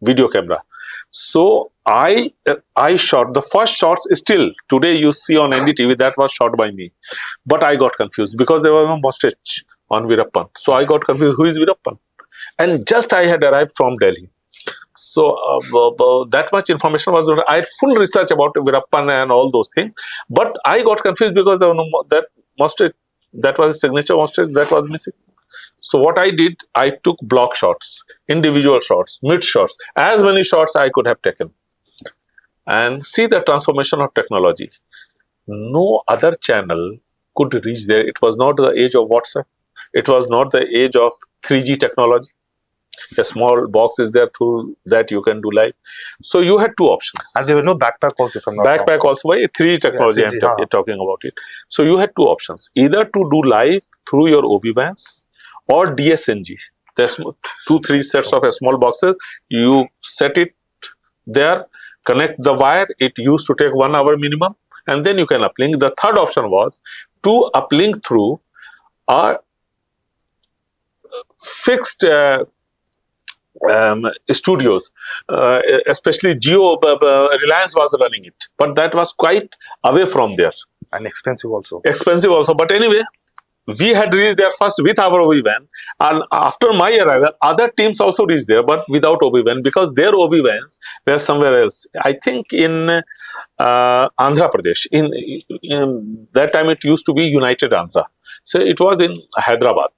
S1: video camera. So I shot the first shots. Still today you see on NDTV, that was shot by me, but I got confused because there was no mustache on Virappan. So I got confused, who is Virappan? And just I had arrived from Delhi. So that much information was not. I had full research about Virappan and all those things, but I got confused because there was no, that mustache, that was a signature mustache, that was missing. So what I did, I took block shots, individual shots, mid shots, as many shots I could have taken. And see the transformation of technology. No other channel could reach there. It was not the age of WhatsApp. It was not the age of 3G technology. A small box is there, through that you can do live. So you had two options.
S3: And there were no backpack also. From
S1: backpack also, by 3G technology, yeah, 3G, I'm talking about it. So you had two options, either to do live through your OB vans or DSNG. There's 2-3 sets of small boxes. You set it there, connect the wire. It used to take 1 hour minimum, and then you can uplink. The third option was to uplink through a fixed studios, especially Jio, Reliance was running it, but that was quite away from there.
S3: And expensive also.
S1: Expensive also, but anyway, we had reached there first with our OB van, and after my arrival, other teams also reached there, but without OB van, because their OB vans were somewhere else. I think in Andhra Pradesh. In that time, it used to be United Andhra. So it was in Hyderabad.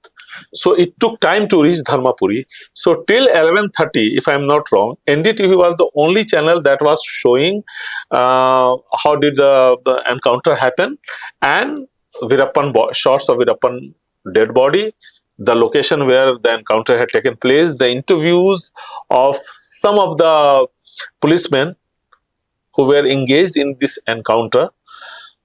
S1: So it took time to reach Dharmapuri. So till 11:30, if I am not wrong, NDTV was the only channel that was showing how did the encounter happen, and Virappan shots of Virappan dead body, the location where the encounter had taken place, the interviews of some of the policemen who were engaged in this encounter.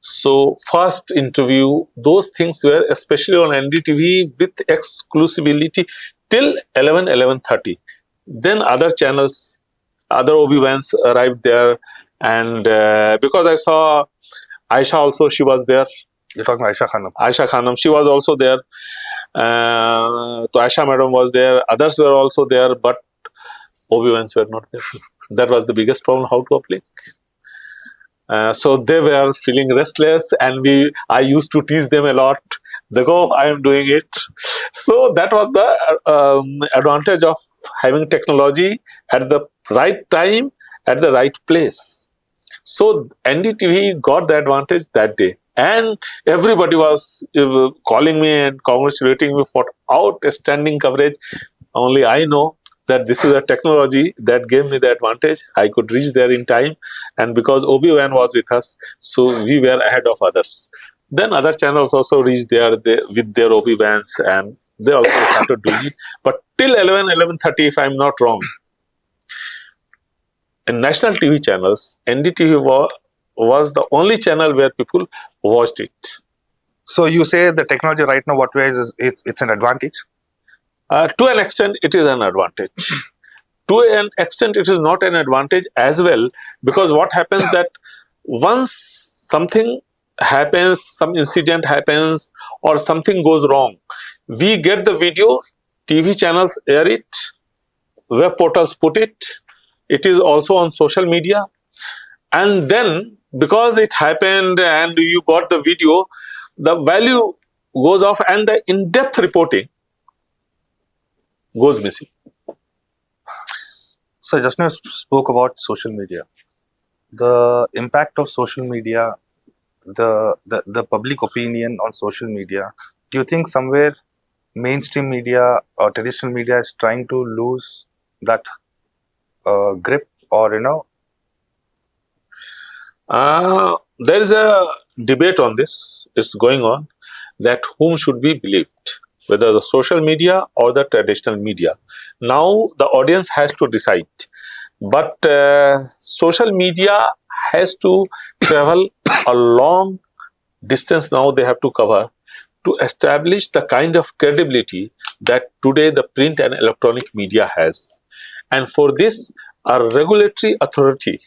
S1: So first interview, those things were especially on NDTV with exclusivity till 11:30. Then other channels, other OB vans arrived there, and because I saw Aisha also, she was there.
S3: You're talking about Aisha Khanam.
S1: Aisha Khanam, she was also there. So Aisha madam was there. Others were also there, but OB vans were not there. That was the biggest problem, how to uplink. So they were feeling restless, and I used to tease them a lot. They go, I am doing it. So that was the advantage of having technology at the right time, at the right place. So NDTV got the advantage that day, and everybody was calling me and congratulating me for outstanding coverage. Only I know that this is a technology that gave me the advantage. I could reach there in time, and because OB van was with us, so we were ahead of others. Then other channels also reached there with their OB vans, and they also started doing it. But till 11:30, if I'm not wrong, in national TV channels, NDTV was the only channel where people watched it.
S3: So you say the technology right now, what way is it's an advantage?
S1: To an extent, it is an advantage. To an extent, it is not an advantage as well, because what happens that once something happens, some incident happens, or something goes wrong, we get the video, TV channels air it, web portals put it, it is also on social media, and then because it happened and you got the video, the value goes off, and the in-depth reporting goes missing.
S3: So just now spoke about social media. The impact of social media, the public opinion on social media. Do you think somewhere mainstream media or traditional media is trying to lose that grip, or
S1: There is a debate on this. It's going on, that whom should be believed, whether the social media or the traditional media. Now the audience has to decide. But social media has to travel a long distance now they have to cover to establish the kind of credibility that today the print and electronic media has. And for this, a regulatory authority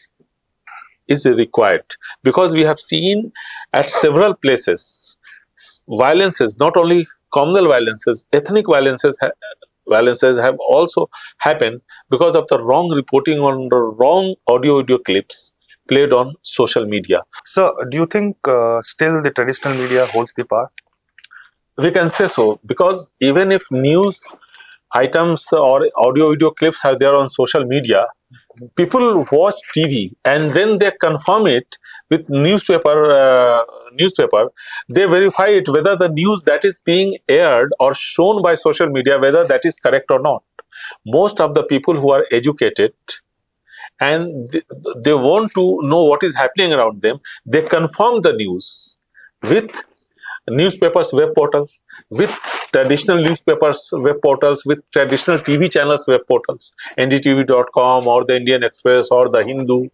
S1: is required, because we have seen at several places violences, not only communal violences, ethnic violences have also happened because of the wrong reporting on the wrong audio clips played on social media.
S3: So do you think still the traditional media holds the power?
S1: We can say so, because even if news items or audio clips are there on social media, people watch TV and then they confirm it with newspaper. They verify it whether the news that is being aired or shown by social media, whether that is correct or not. Most of the people who are educated and they want to know what is happening around them, they confirm the news with newspapers web portals, with traditional newspapers web portals, with traditional TV channels web portals, NDTV.com or the Indian Express or the Hindu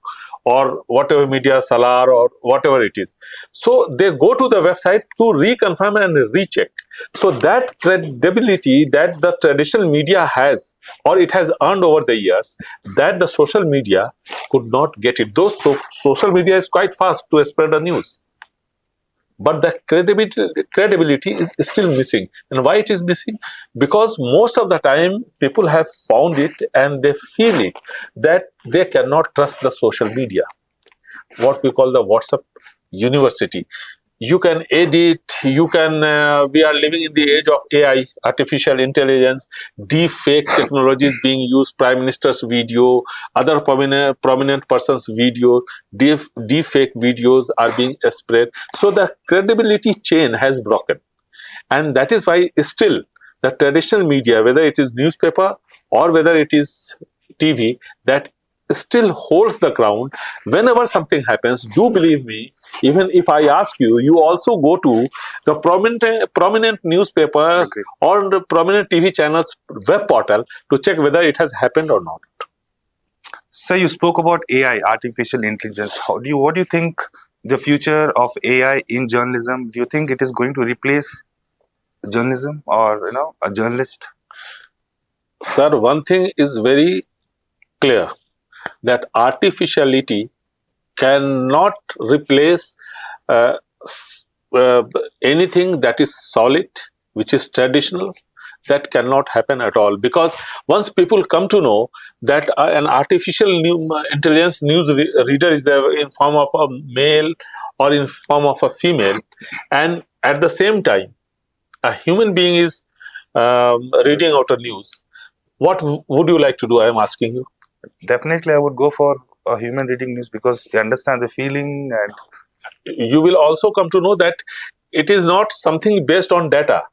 S1: or whatever media, Salar or whatever it is. So they go to the website to reconfirm and recheck. So that credibility that the traditional media has, or it has earned over the years, that the social media could not get it. Though social media is quite fast to spread the news, but the credibility is still missing. And why it is missing? Because most of the time people have found it and they feel it that they cannot trust the social media, what we call the WhatsApp university. You can edit, you can, we are living in the age of AI, artificial intelligence, deep fake technologies being used, prime minister's video, other prominent person's video, deep fake videos are being spread. So the credibility chain has broken. And that is why still the traditional media, whether it is newspaper or whether it is TV, that still holds the ground. Whenever something happens, do believe me, even if I ask you, you also go to the prominent newspapers or the prominent TV channels web portal to check whether it has happened or not.
S3: So you spoke about AI, artificial intelligence. What do you think the future of AI in journalism? Do you think it is going to replace journalism or a journalist?
S1: Sir, one thing is very clear, that artificiality cannot replace anything that is solid, which is traditional. That cannot happen at all, because once people come to know that an artificial intelligence news reader is there in form of a male or in form of a female, and at the same time a human being is reading out a news, what would you like to do? I am asking you.
S3: Definitely, I would go for a human reading news, because you understand the feeling, and
S1: you will also come to know that it is not something based on data.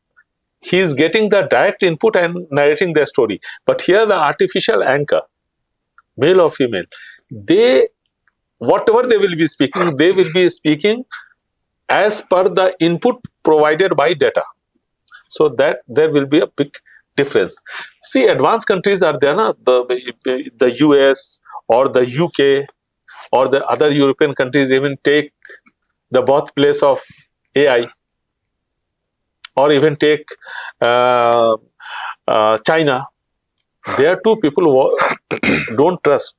S1: He is getting the direct input and narrating their story. But here the artificial anchor, male or female, whatever they will be speaking as per the input provided by data. So that there will be a big difference. See, advanced countries are there, the US or the UK or the other European countries even take the birthplace of AI, or even take China. There too people who don't trust.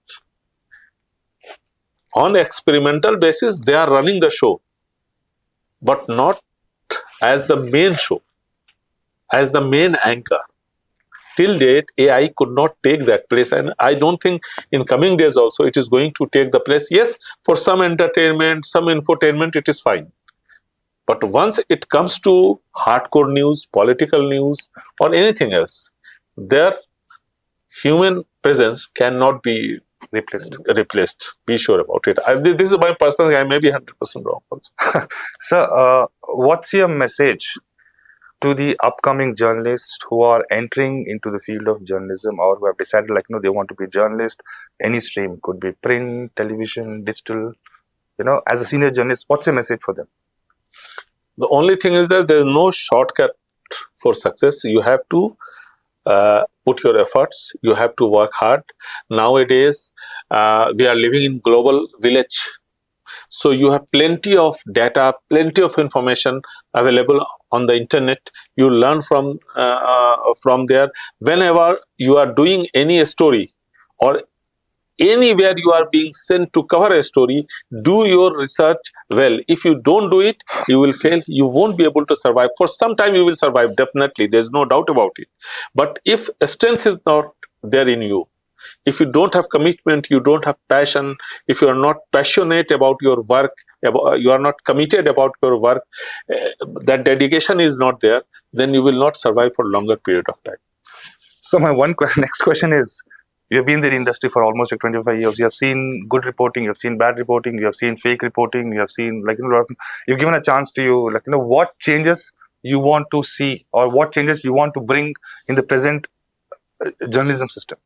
S1: On experimental basis, they are running the show, but not as the main show, as the main anchor. Till date, AI could not take that place, and I don't think in coming days also it is going to take the place. Yes, for some entertainment, some infotainment, it is fine. But once it comes to hardcore news, political news, or anything else, there human presence cannot be replaced. Be sure about it. This is my personal. I may be 100% wrong also.
S3: Sir, what's your message to the upcoming journalists who are entering into the field of journalism, or who have decided they want to be journalists? Any stream, could be print, television, digital. As a senior journalist, what's your message for them?
S1: The only thing is that there is no shortcut for success. You have to put your efforts. You have to work hard. Nowadays, we are living in global village. So you have plenty of data, plenty of information available on the internet. You learn from there. Whenever you are doing any story, or anywhere you are being sent to cover a story, do your research well. If you don't do it, you will fail. You won't be able to survive. For some time you will survive, definitely. There's no doubt about it. But if strength is not there in you, if you don't have commitment, you don't have passion, if you are not passionate about your work, you are not committed about your work, that dedication is not there, then you will not survive for a longer period of time.
S3: So my next question is, you have been in the industry for almost 25 years. You have seen good reporting, you have seen bad reporting, you have seen fake reporting, you have seen you've given a chance to you, what changes you want to see, or what changes you want to bring in the present journalism system?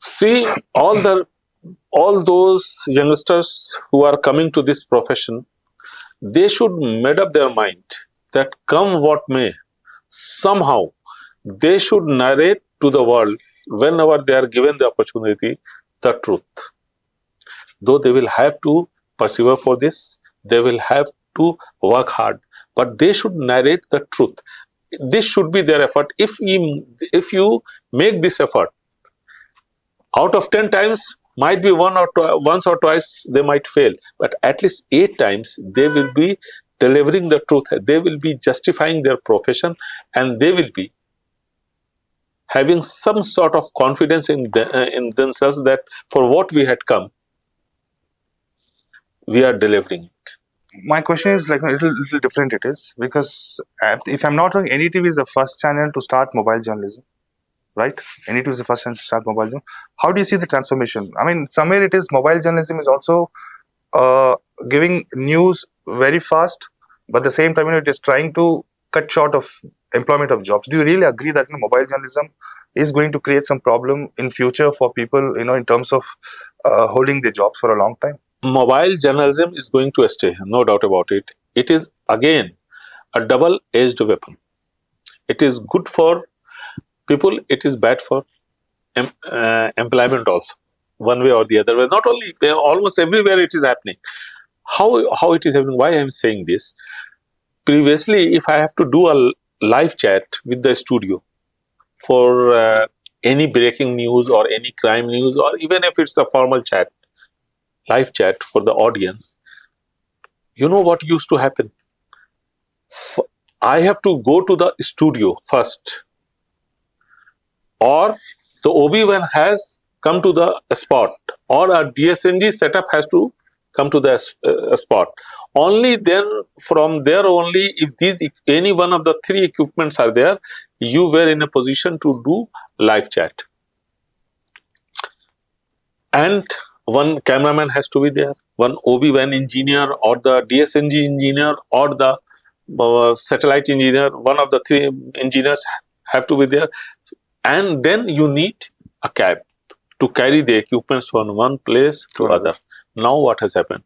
S1: See, all those youngsters who are coming to this profession, they should make up their mind that come what may, somehow they should narrate to the world, whenever they are given the opportunity, the truth. Though they will have to persevere for this, they will have to work hard, but they should narrate the truth. This should be their effort. If you make this effort, out of 10 times, might be once or twice they might fail, but at least 8 times they will be delivering the truth. They will be justifying their profession, and they will be having some sort of confidence in themselves that for what we had come, we are delivering it.
S3: My question is a little different. It is because, if I'm not wrong, NDTV is the first channel to start mobile journalism. Right? NDTV is the first channel to start mobile journalism. How do you see the transformation? I mean, somewhere it is mobile journalism is also giving news very fast, but at the same time, it is trying to cut short of employment of jobs. Do you really agree that mobile journalism is going to create some problem in future for people, in terms of holding their jobs for a long time?
S1: Mobile journalism is going to stay, no doubt about it. It is again a double-edged weapon. It is good for people, it is bad for employment also, one way or the other way. Not only, almost everywhere it is happening. How it is happening? Why I am saying this? Previously, if I have to do a live chat with the studio for any breaking news or any crime news, or even if it's a formal chat, live chat for the audience, you know what used to happen? I have to go to the studio first, or the OB1 has come to the spot, or a DSNG setup has to come to the spot. Only then, from there only, if any one of the 3 equipments are there, you were in a position to do live chat. And one cameraman has to be there, one OB1 engineer, or the DSNG engineer, or the satellite engineer. One of the 3 engineers have to be there. And then you need a cab to carry the equipments from one place to other. Now what has happened?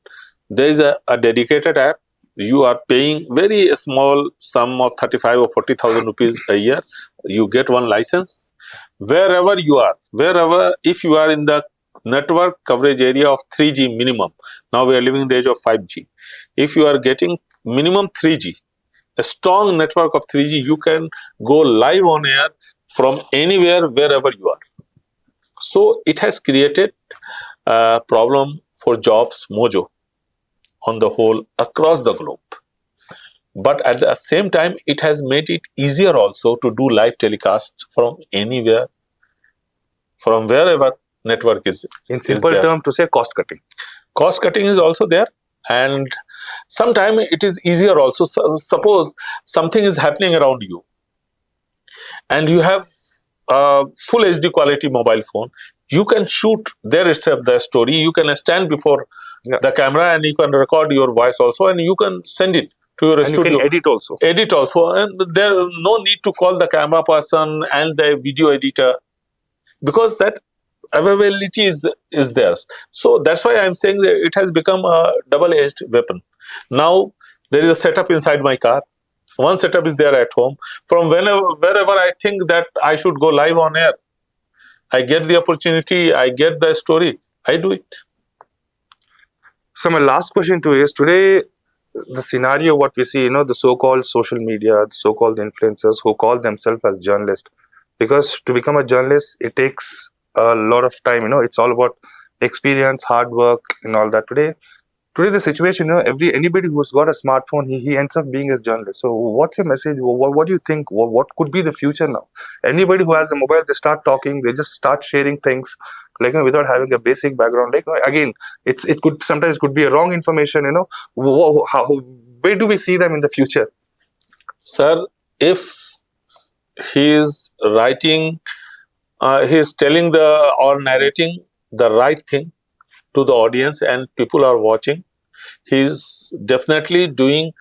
S1: There is a dedicated app. You are paying very small sum of 35 or 40,000 rupees a year. You get one license. Wherever you are, if you are in the network coverage area of 3G minimum, now we are living in the age of 5G. If you are getting minimum 3G, a strong network of 3G, you can go live on air from anywhere, wherever you are. So it has created a problem for jobs mojo on the whole across the globe. But at the same time, it has made it easier also to do live telecast from anywhere, from wherever network is.
S3: In simple terms, to say cost cutting.
S1: Cost cutting is also there, and sometimes it is easier also. Suppose something is happening around you, and you have full HD quality mobile phone, you can shoot there itself the story. You can stand before the camera and you can record your voice also, and you can send it to your studio.
S3: You can edit also.
S1: Edit also, and there no need to call the camera person and the video editor, because that availability is theirs. So that's why I'm saying that it has become a double-edged weapon. Now there is a setup inside my car. One setup is there at home. From wherever I think that I should go live on air, I get the opportunity, I get the story, I do it.
S3: So my last question to you is, today the scenario what we see, the so-called social media, the so-called influencers who call themselves as journalists, because to become a journalist it takes a lot of time. It's all about experience, hard work, and all that. Today the situation, anybody who's got a smartphone, he ends up being a journalist. So what's your message? What do you think? What could be the future now? Anybody who has a mobile, they start talking, they just start sharing things, like, without having a basic background. Like, again, it could sometimes could be a wrong information. Where do we see them in the future?
S1: Sir, if he is writing, he is telling or narrating the right thing to the audience and people are watching, he's definitely doing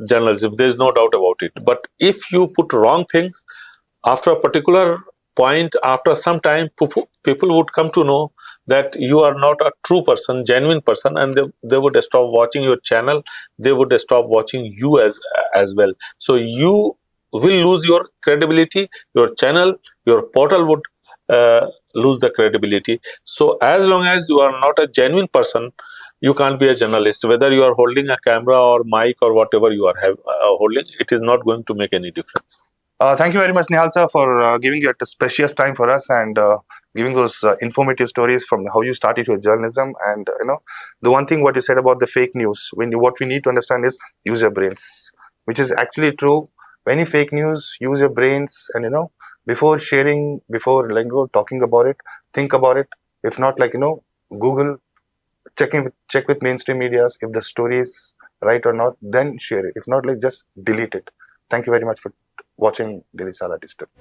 S1: journalism. There's no doubt about it. But if you put wrong things, after a particular point, after some time, people would come to know that you are not a true person, genuine person, and they would stop watching your channel. They would stop watching you as well. So you will lose your credibility, your channel, your portal would lose the credibility. So as long as you are not a genuine person, you can't be a journalist. Whether you are holding a camera or mic or whatever you are holding, it is not going to make any difference.
S3: Thank you very much, Nihal sir, for giving your precious time for us and giving those informative stories from how you started your journalism. And the one thing what you said about the fake news, what we need to understand is use your brains, which is actually true. Any fake news, use your brains, and before sharing, before talking about it, think about it. If not, Google, check with mainstream medias if the story is right or not, then share it. If not, just delete it. Thank you very much for watching Daily Salar District.